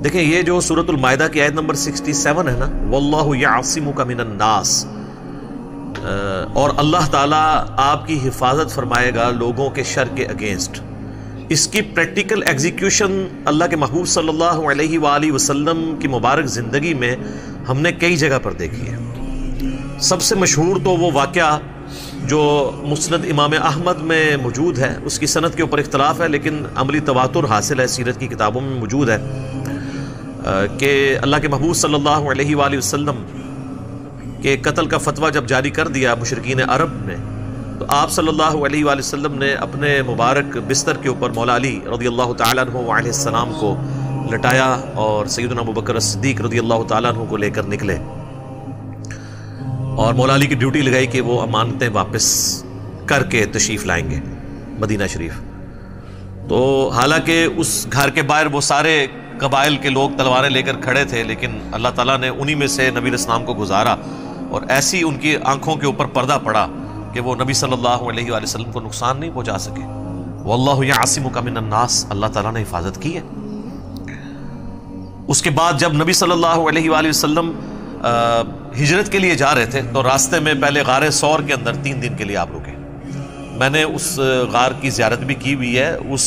دیکھیں یہ جو سورۃ المائدہ کی آیت نمبر 67 ہے نا، واللہ یعصمک من الناس، اور اللہ تعالیٰ آپ کی حفاظت فرمائے گا لوگوں کے شر کے اگینسٹ، اس کی پریکٹیکل ایگزیکیوشن اللہ کے محبوب صلی اللہ علیہ وآلہ وسلم کی مبارک زندگی میں ہم نے کئی جگہ پر دیکھی ہے۔ سب سے مشہور تو وہ واقعہ جو مسند امام احمد میں موجود ہے، اس کی سند کے اوپر اختلاف ہے لیکن عملی تواتر حاصل ہے، سیرت کی کتابوں میں موجود ہے کہ اللہ کے محبوب صلی اللہ علیہ وآلہ وسلم کے قتل کا فتویٰ جب جاری کر دیا مشرکین عرب نے، تو آپ صلی اللہ علیہ وآلہ وسلم نے اپنے مبارک بستر کے اوپر مولا علی رضی اللہ تعالیٰ عنہ علیہ السلام کو لٹایا اور سیدنا ابوبکر الصدیق رضی اللہ تعالیٰ عنہ کو لے کر نکلے، اور مولا علی کی ڈیوٹی لگائی کہ وہ امانتیں واپس کر کے تشریف لائیں گے مدینہ شریف۔ تو حالانکہ اس گھر کے باہر وہ سارے قبائل کے لوگ تلواریں لے کر کھڑے تھے، لیکن اللہ تعالیٰ نے انہی میں سے نبی علیہ السلام کو گزارا، اور ایسی ان کی آنکھوں کے اوپر پردہ پڑا کہ وہ نبی صلی اللہ علیہ وآلہ وسلم کو نقصان نہیں پہنچا سکے۔ واللہ یعصمک من الناس، اللہ تعالیٰ نے حفاظت کی ہے۔ اس کے بعد جب نبی صلی اللہ علیہ وآلہ وسلم ہجرت کے لیے جا رہے تھے تو راستے میں پہلے غار ثور کے اندر 3 دن کے لیے آپ رکے۔ میں نے اس غار کی زیارت بھی کی ہوئی ہے۔ اس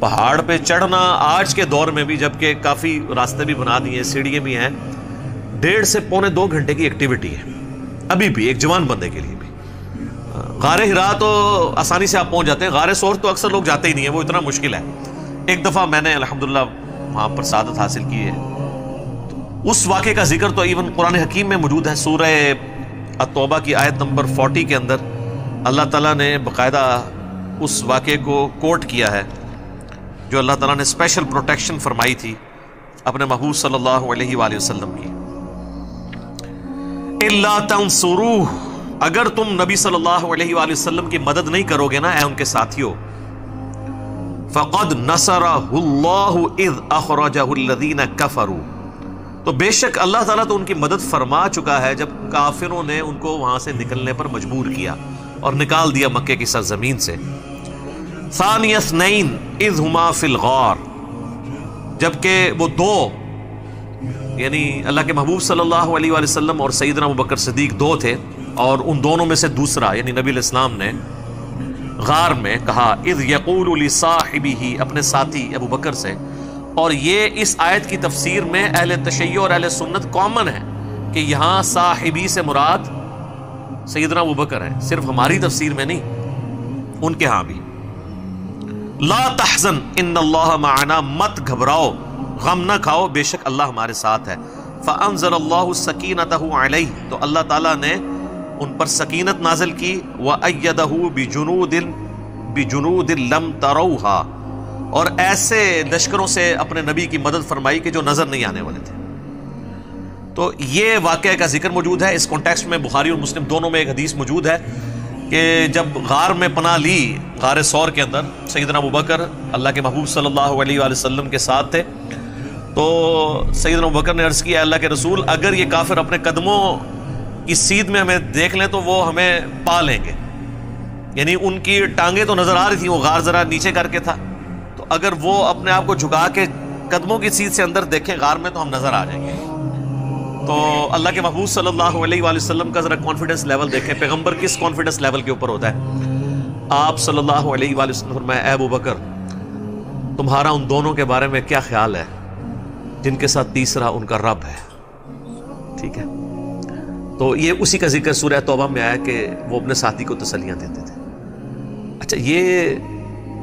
پہاڑ پہ چڑھنا آج کے دور میں بھی، جبکہ کافی راستے بھی بنا دیے ہیں، سیڑھیاں بھی ہیں، 1.5 سے پونے 2 گھنٹے کی ایکٹیویٹی ہے ابھی بھی ایک جوان بندے کے لیے بھی۔ غار ہرا تو آسانی سے آپ پہنچ جاتے ہیں، غار ثور تو اکثر لوگ جاتے ہی نہیں ہیں، وہ اتنا مشکل ہے۔ ایک دفعہ میں نے الحمدللہ وہاں پر سعادت حاصل کی ہے۔ اس واقعے کا ذکر تو ایون قرآن حکیم میں موجود ہے، سورہ التوبہ کی آیت نمبر 40 کے اندر اللہ تعالیٰ نے باقاعدہ اس واقعے کو کوٹ کیا ہے، جو اللہ تعالیٰ نے اسپیشل پروٹیکشن فرمائی تھی اپنے محبوب صلی اللہ علیہ وآلہ وسلم کی۔ الا تنصروہ، اگر تم نبی صلی اللہ علیہ وآلہ وسلم کی مدد نہیں کرو گے نا اے ان کے ساتھیوں، فقد نصرہ اللہ اذ اخرجہ الذین کفروا، تو بے شک اللہ تعالیٰ تو ان کی مدد فرما چکا ہے جب کافروں نے ان کو وہاں سے نکلنے پر مجبور کیا اور نکال دیا مکے کی سرزمین سے۔ ثانی اثنین اذ ہما فی الغار، جبکہ وہ دو، یعنی اللہ کے محبوب صلی اللہ علیہ وآلہ وسلم اور سیدنا ابوبکر صدیق 2 تھے، اور ان دونوں میں سے دوسرا یعنی نبی علیہ السلام نے غار میں کہا اذ یقول لصاحبہ، اپنے ساتھی ابوبکر سے، اور یہ اس آیت کی تفسیر میں اہل تشیع اور اہل سنت کامن ہے کہ یہاں صاحبی سے مراد سیدنا ابوبکر ہے، صرف ہماری تفسیر میں نہیں، ان کے ہاں بھی۔ لا تحزن ان اللہ معنا، مت گھبراؤ، غم نہ کھاؤ، بے شک اللہ ہمارے ساتھ ہے۔ فانزل اللہ سکینتہ علیہ، تو اللہ تعالیٰ نے ان پر سکینت نازل کی، وأیدہ بجنود لم تروہا، اور ایسے لشکروں سے اپنے نبی کی مدد فرمائی کہ جو نظر نہیں آنے والے تھے۔ تو یہ واقعہ کا ذکر موجود ہے اس کانٹیکسٹ میں، بخاری اور مسلم دونوں میں ایک حدیث موجود ہے کہ جب غار میں پناہ لی، غار ثور کے اندر سیدنا ابوبکر اللہ کے محبوب صلی اللہ علیہ وآلہ وسلم کے ساتھ تھے، تو سیدنا ابوبکر نے عرض کیا اللہ کے رسول، اگر یہ کافر اپنے قدموں کی سیدھ میں ہمیں دیکھ لیں تو وہ ہمیں پا لیں گے، یعنی ان کی ٹانگیں تو نظر آ رہی تھیں، وہ غار ذرا نیچے کر کے تھا، تو اگر وہ اپنے آپ کو جھکا کے قدموں کی سیدھ سے اندر دیکھیں غار میں تو ہم نظر آ جائیں گے۔ تو اللہ کے محبوب صلی اللہ علیہ وآلہ وسلم کا ذرا کانفیڈنس لیول دیکھیں، پیغمبر کس کانفیڈنس لیول کے اوپر ہوتا ہے۔ آپ صلی اللہ علیہ وآلہ وسلم فرمایا اے ابوبکر، تمہارا ان دونوں کے بارے میں کیا خیال ہے جن کے ساتھ تیسرا ان کا رب ہے؟ ٹھیک ہے، تو یہ اسی کا ذکر سورہ توبہ میں آیا کہ وہ اپنے ساتھی کو تسلیاں دیتے تھے۔ اچھا، یہ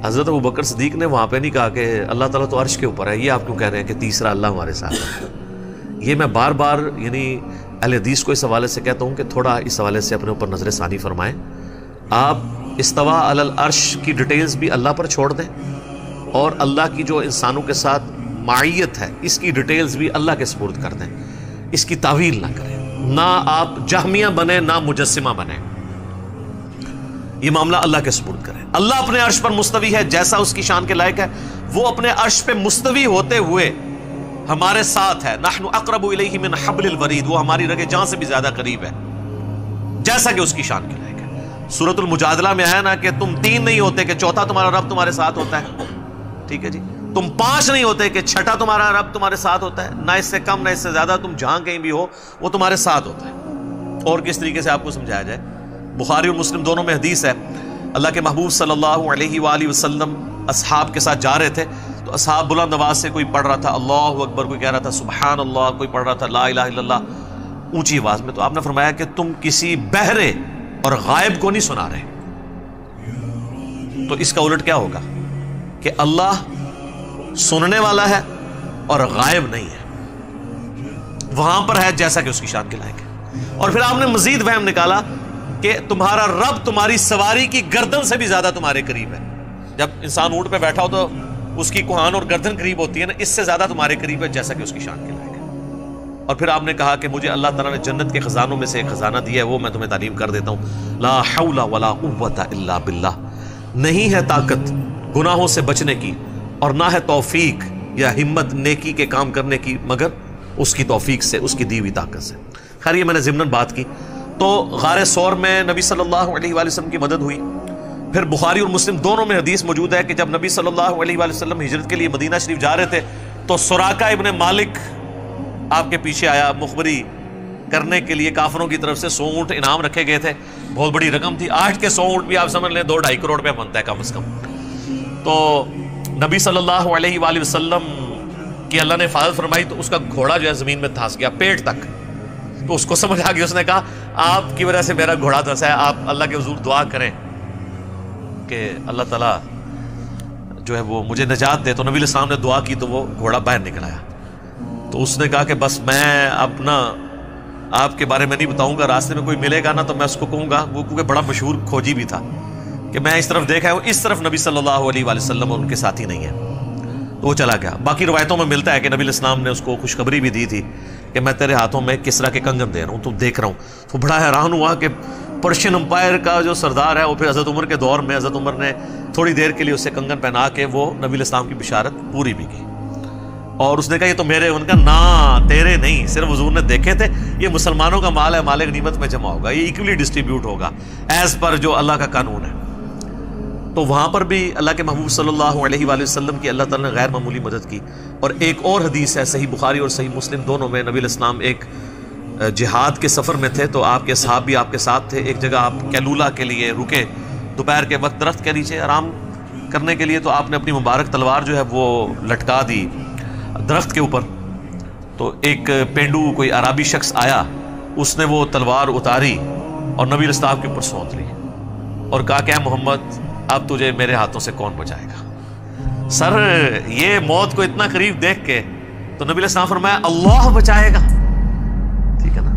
حضرت ابوبکر صدیق نے وہاں پہ نہیں کہا کہ اللہ تعالیٰ تو عرش کے اوپر ہے، یہ آپ کیوں کہہ رہے ہیں کہ تیسرا اللہ ہمارے ساتھ ہے؟ یہ میں بار بار یعنی اہل حدیث کو اس حوالے سے کہتا ہوں کہ تھوڑا اس حوالے سے اپنے اوپر نظر ثانی فرمائیں۔ آپ استوا علی العرش کی ڈیٹیلز بھی اللہ پر چھوڑ دیں، اور اللہ کی جو انسانوں کے ساتھ معیت ہے اس کی ڈیٹیلز بھی اللہ کے سپرد کر دیں، اس کی تعویل نہ کریں، نہ آپ جہمیہ بنیں نہ مجسمہ بنیں، یہ معاملہ اللہ کے سپرد کریں۔ اللہ اپنے عرش پر مستوی ہے جیسا اس کی شان کے لائق ہے، وہ اپنے عرش پہ مستوی ہوتے ہوئے ہمارے ساتھ ہے، نحن اقرب الیہ من حبل الورید، وہ ہماری رگ جان سے بھی زیادہ قریب ہے جیسا کہ اس کی شان کے لائق ہے۔ سورۃ المجادلہ میں ہے نا کہ تم 3 نہیں ہوتے کہ چوتھا تمہارا رب تمہارے ساتھ ہوتا ہے، ٹھیک ہے جی۔ تم 5 نہیں ہوتے کہ چھٹا تمہارا رب تمہارے ساتھ ہوتا ہے، نہ اس سے کم نہ اس سے زیادہ، تم جہاں کہیں بھی ہو وہ تمہارے ساتھ ہوتا ہے۔ اور کس طریقے سے آپ کو سمجھایا جائے؟ بخاری اور مسلم دونوں میں حدیث ہے، اللہ کے محبوب صلی اللہ علیہ وآلہ وسلم اصحاب کے ساتھ جا رہے تھے، تو اصحاب بلند آواز سے کوئی پڑھ رہا تھا اللہ اکبر، کوئی کہہ رہا تھا سبحان اللہ، کوئی پڑھ رہا تھا لا الہ الا اللہ اونچی آواز میں، تو آپ نے فرمایا کہ تم کسی بہرے اور غائب کو نہیں سنا رہے۔ تو اس کا الٹ کیا ہوگا کہ اللہ سننے والا ہے اور غائب نہیں ہے، وہاں پر ہے جیسا کہ اس کی شان کے لائق ہے۔ اور پھر آپ نے مزید وہم نکالا کہ تمہارا رب تمہاری سواری کی گردن سے بھی زیادہ تمہارے قریب ہے۔ جب انسان اونٹ پہ بیٹھا ہو تو اس کی کوہان اور گردن قریب ہوتی ہے نا، اس سے زیادہ تمہارے قریب ہے جیسا کہ اس کی شان کے لائق ہے۔ اور پھر آپ نے کہا کہ مجھے اللہ تعالیٰ نے جنت کے خزانوں میں سے ایک خزانہ دیا ہے، وہ میں تمہیں تعلیم کر دیتا ہوں، لا حول ولا قوت الا باللہ، نہیں ہے طاقت گناہوں سے بچنے کی اور نہ ہے توفیق یا ہمت نیکی کے کام کرنے کی مگر اس کی توفیق سے، اس کی دی ہوئی طاقت سے۔ خیر یہ میں نے ضمناً بات کی۔ تو غار ثور میں نبی صلی اللہ علیہ وآلہ وسلم کی مدد ہوئی۔ پھر بخاری اور مسلم دونوں میں حدیث موجود ہے کہ جب نبی صلی اللہ علیہ وآلہ وسلم ہجرت کے لیے مدینہ شریف جا رہے تھے تو سراقہ ابن مالک آپ کے پیچھے آیا مخبری کرنے کے لیے، کافروں کی طرف سے 100 اونٹ انعام رکھے گئے تھے، بہت بڑی رقم تھی، آج کے 100 اونٹ بھی آپ سمجھ لیں 2-2.5 کروڑ روپے بنتا ہے کم از کم۔ تو نبی صلی اللہ علیہ وآلہ وسلم کی اللہ نے حفاظت فرمائی تو اس کا گھوڑا جو ہے زمین میں دھنس گیا پیٹ تک، تو اس کو سمجھ آ گئی، اس نے کہا آپ کی وجہ سے میرا گھوڑا دھنسا ہے، آپ اللہ کے حضور دعا کریں کہ اللہ تعالیٰ جو ہے وہ مجھے نجات دے۔ تو نبی علیہ السلام نے دعا کی تو وہ گھوڑا باہر نکل آیا۔ تو اس نے کہا کہ بس میں اپنا آپ کے بارے میں نہیں بتاؤں گا، راستے میں کوئی ملے گا نا تو میں اس کو کہوں گا، وہ کیونکہ بڑا مشہور کھوجی بھی تھا، کہ میں اس طرف دیکھا ہوں، اس طرف نبی صلی اللہ علیہ وآلہ وسلم اور ان کے ساتھی نہیں ہیں۔ تو وہ چلا گیا۔ باقی روایتوں میں ملتا ہے کہ نبی علیہ السلام نے اس کو خوشخبری بھی دی تھی کہ میں تیرے ہاتھوں میں کسرا کے کنگن دے رہا ہوں، تو دیکھ رہا ہوں۔ تو بڑا حیران ہوا کہ پرشین امپائر کا جو سردار ہے وہ پھر حضرت عمر کے دور میں حضرت عمر نے تھوڑی دیر کے لیے اسے کنگن پہنا کے وہ نبی علیہ السلام کی بشارت پوری بھی کی، اور اس نے کہا یہ تو میرے، ان کا نا تیرے نہیں، صرف حضور نے دیکھے تھے، یہ مسلمانوں کا مال ہے، مال غنیمت میں جمع ہوگا، یہ ایکولی ڈسٹریبیوٹ ہوگا ایز پر جو اللہ کا قانون ہے۔ تو وہاں پر بھی اللہ کے محبوب صلی اللہ علیہ وآلہ وسلم کی اللہ تعالیٰ نے غیر معمولی مدد کی۔ اور ایک اور حدیث ہے صحیح بخاری اور صحیح مسلم دونوں میں، نبی علیہ السلام ایک جہاد کے سفر میں تھے تو آپ کے صحابہ بھی آپ کے ساتھ تھے، ایک جگہ آپ کیلولا کے لیے رکے دوپہر کے وقت درخت کے نیچے آرام کرنے کے لیے، تو آپ نے اپنی مبارک تلوار جو ہے وہ لٹکا دی درخت کے اوپر۔ تو ایک پینڈو کوئی عربی شخص آیا، اس نے وہ تلوار اتاری اور نبی علیہ السلام کے اوپر سونت لی اور کہا کہ اے محمد اب تجھے میرے ہاتھوں سے کون بچائے گا؟ سر یہ موت کو اتنا قریب دیکھ کے تو نبی علیہ السلام فرمایا اللہ بچائے گا، ٹھیک ہے نا۔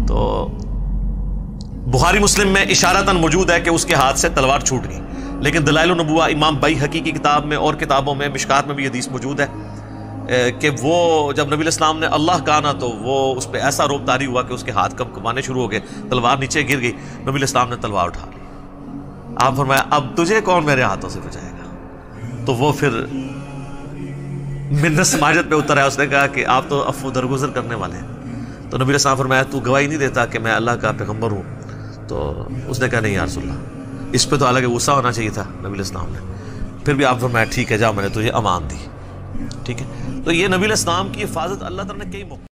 تو بخاری مسلم میں اشارتاً موجود ہے کہ اس کے ہاتھ سے تلوار چھوٹ گئی، لیکن دلائل النبوہ امام بیہقی کی کتاب میں اور کتابوں میں مشکات میں بھی حدیث موجود ہے کہ وہ جب نبی علیہ السلام نے اللہ کہا نا تو وہ اس پہ ایسا روب طاری ہوا کہ اس کے ہاتھ کمپانے شروع ہو گئے، تلوار نیچے گر گئی، نبی علیہ السلام نے تلوار اٹھا لی، آپ فرمایا اب تجھے کون میرے ہاتھوں سے بچائے گا؟ تو وہ پھر منت سماجت پہ اتر آیا، اس نے کہا کہ آپ تو عفو درگزر کرنے والے ہیں۔ تو نبی علیہ السلام فرمایا تو گواہی نہیں دیتا کہ میں اللہ کا پیغمبر ہوں؟ تو اس نے کہا نہیں یا رسول اللہ۔ اس پہ تو حالانکہ غصہ ہونا چاہیے تھا نبی علیہ السلام نے، پھر بھی آپ فرمایا ٹھیک ہے جا، میں نے تجھے امان دی، ٹھیک ہے۔ تو یہ نبی علیہ السلام کی حفاظت اللہ تعالیٰ نے کئی موقع